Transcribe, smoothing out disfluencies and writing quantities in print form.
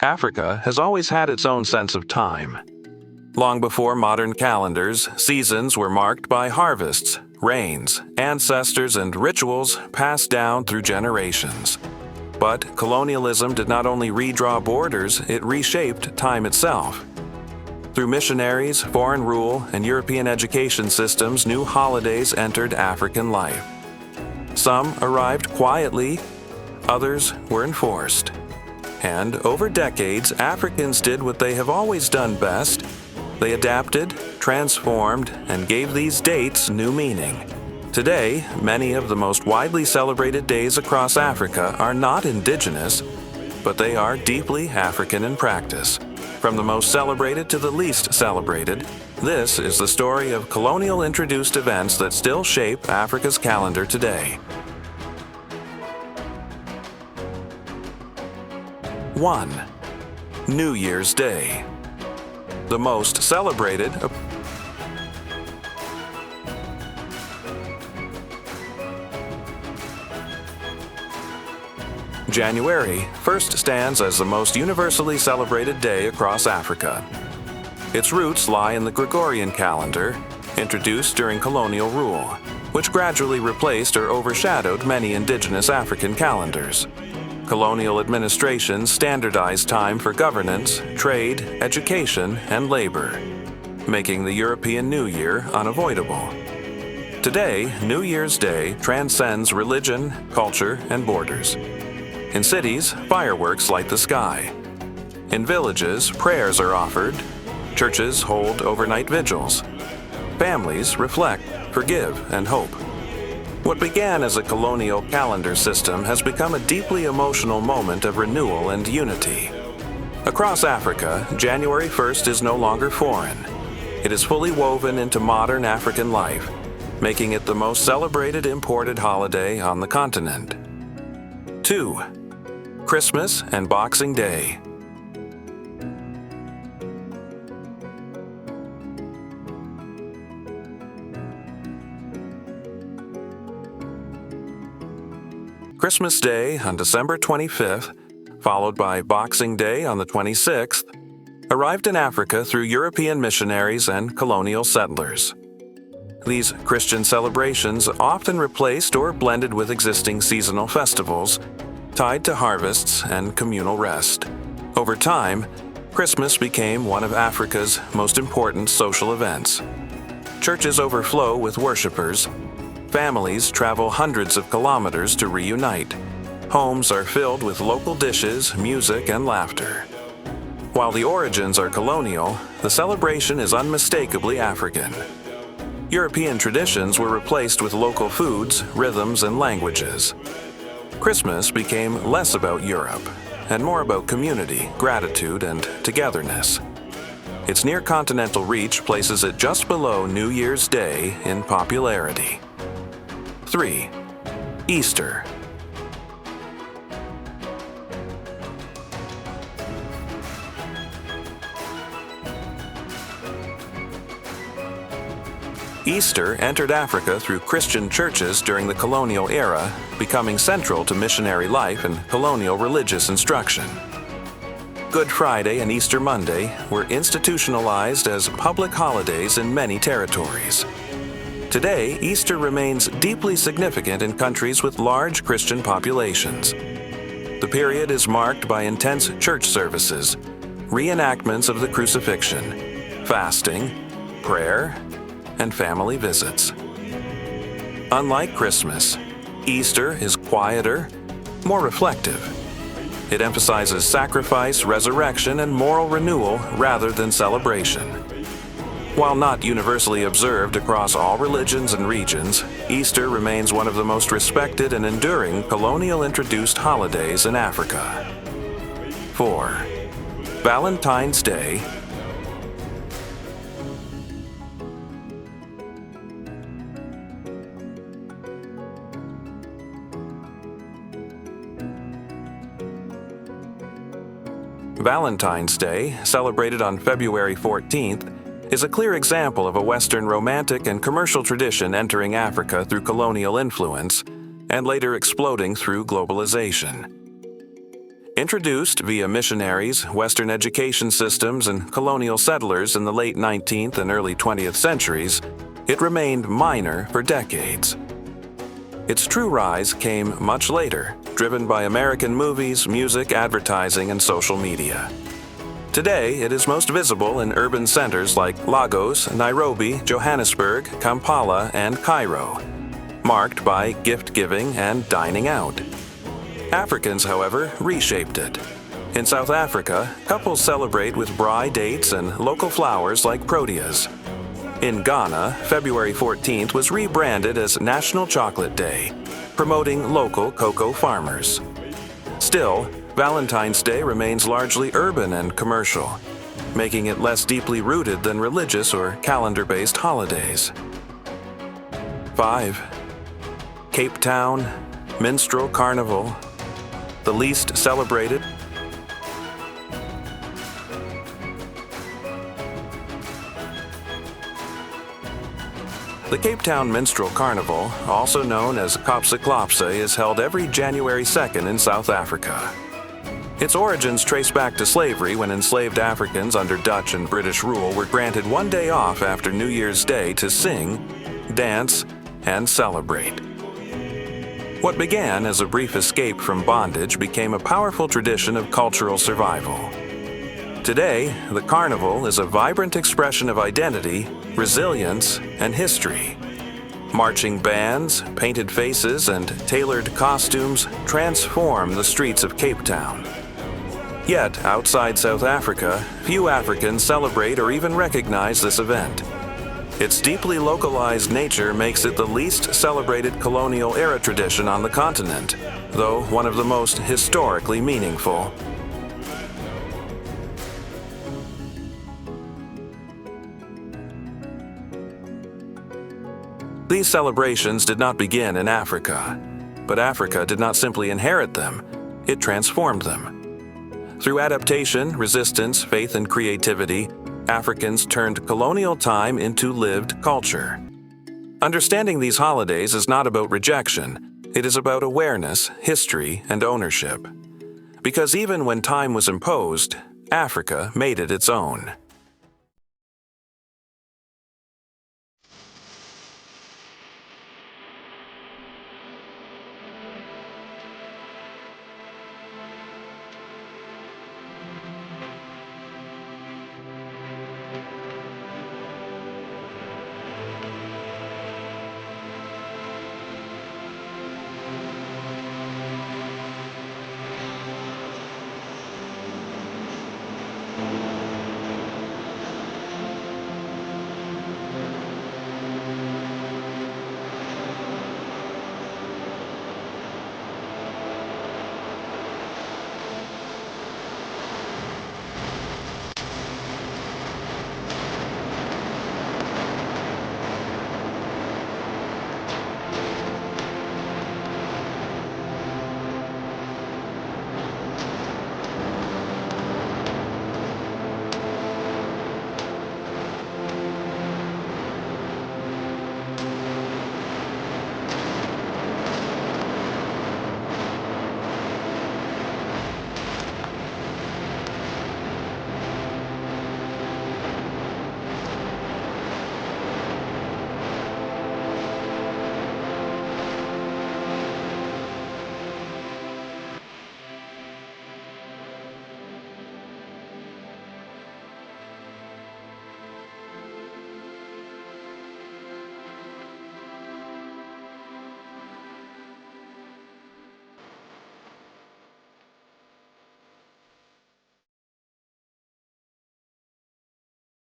Africa has always had its own sense of time. Long before modern calendars, seasons were marked by harvests, rains, ancestors, and rituals passed down through generations. But colonialism did not only redraw borders, it reshaped time itself. Through missionaries, foreign rule, and European education systems, new holidays entered African life. Some arrived quietly, others were enforced. And over decades, Africans did what they have always done best. They adapted, transformed, and gave these dates new meaning. Today, many of the most widely celebrated days across Africa are not indigenous, but they are deeply African in practice. From the most celebrated to the least celebrated, this is the story of colonial-introduced events that still shape Africa's calendar today. 1. New Year's Day. The most celebrated January first stands as the most universally celebrated day across Africa. Its roots lie in the Gregorian calendar, introduced during colonial rule, which gradually replaced or overshadowed many indigenous African calendars. Colonial administrations standardized time for governance, trade, education, and labor, making the European New Year unavoidable. Today, New Year's Day transcends religion, culture, and borders. In cities, fireworks light the sky. In villages, prayers are offered. Churches hold overnight vigils. Families reflect, forgive, and hope. What began as a colonial calendar system has become a deeply emotional moment of renewal and unity. Across Africa, January 1st is no longer foreign. It is fully woven into modern African life, making it the most celebrated imported holiday on the continent. 2. Christmas and Boxing Day. Christmas Day on December 25th, followed by Boxing Day on the 26th, arrived in Africa through European missionaries and colonial settlers. These Christian celebrations often replaced or blended with existing seasonal festivals, tied to harvests and communal rest. Over time, Christmas became one of Africa's most important social events. Churches overflow with worshipers. Families travel hundreds of kilometers to reunite. Homes are filled with local dishes, music, and laughter. While the origins are colonial, the celebration is unmistakably African. European traditions were replaced with local foods, rhythms, and languages. Christmas became less about Europe and more about community, gratitude, and togetherness. Its near-continental reach places it just below New Year's Day in popularity. 3. Easter. Easter entered Africa through Christian churches during the colonial era, becoming central to missionary life and colonial religious instruction. Good Friday and Easter Monday were institutionalized as public holidays in many territories. Today, Easter remains deeply significant in countries with large Christian populations. The period is marked by intense church services, reenactments of the crucifixion, fasting, prayer, and family visits. Unlike Christmas, Easter is quieter, more reflective. It emphasizes sacrifice, resurrection, and moral renewal rather than celebration. While not universally observed across all religions and regions, Easter remains one of the most respected and enduring colonial-introduced holidays in Africa. 4. Valentine's Day. Valentine's Day, celebrated on February 14th, is a clear example of a Western romantic and commercial tradition entering Africa through colonial influence and later exploding through globalization. Introduced via missionaries, Western education systems, and colonial settlers in the late 19th and early 20th centuries, it remained minor for decades. Its true rise came much later, driven by American movies, music, advertising, and social media. Today, it is most visible in urban centers like Lagos, Nairobi, Johannesburg, Kampala, and Cairo, marked by gift-giving and dining out. Africans, however, reshaped it. In South Africa, couples celebrate with braai dates and local flowers like proteas. In Ghana, February 14th was rebranded as National Chocolate Day, promoting local cocoa farmers. Still, Valentine's Day remains largely urban and commercial, making it less deeply rooted than religious or calendar-based holidays. 5. Cape Town Minstrel Carnival, the least celebrated. The Cape Town Minstrel Carnival, also known as 𝗙𝗢𝗏𝗡𝗧, is held every January 2nd in South Africa. Its origins trace back to slavery when enslaved Africans under Dutch and British rule were granted one day off after New Year's Day to sing, dance, and celebrate. What began as a brief escape from bondage became a powerful tradition of cultural survival. Today, the carnival is a vibrant expression of identity, resilience, and history. Marching bands, painted faces, and tailored costumes transform the streets of Cape Town. Yet, outside South Africa, few Africans celebrate or even recognize this event. Its deeply localized nature makes it the least celebrated colonial-era tradition on the continent, though one of the most historically meaningful. These celebrations did not begin in Africa, but Africa did not simply inherit them, it transformed them. Through adaptation, resistance, faith, and creativity, Africans turned colonial time into lived culture. Understanding these holidays is not about rejection, it is about awareness, history, and ownership. Because even when time was imposed, Africa made it its own.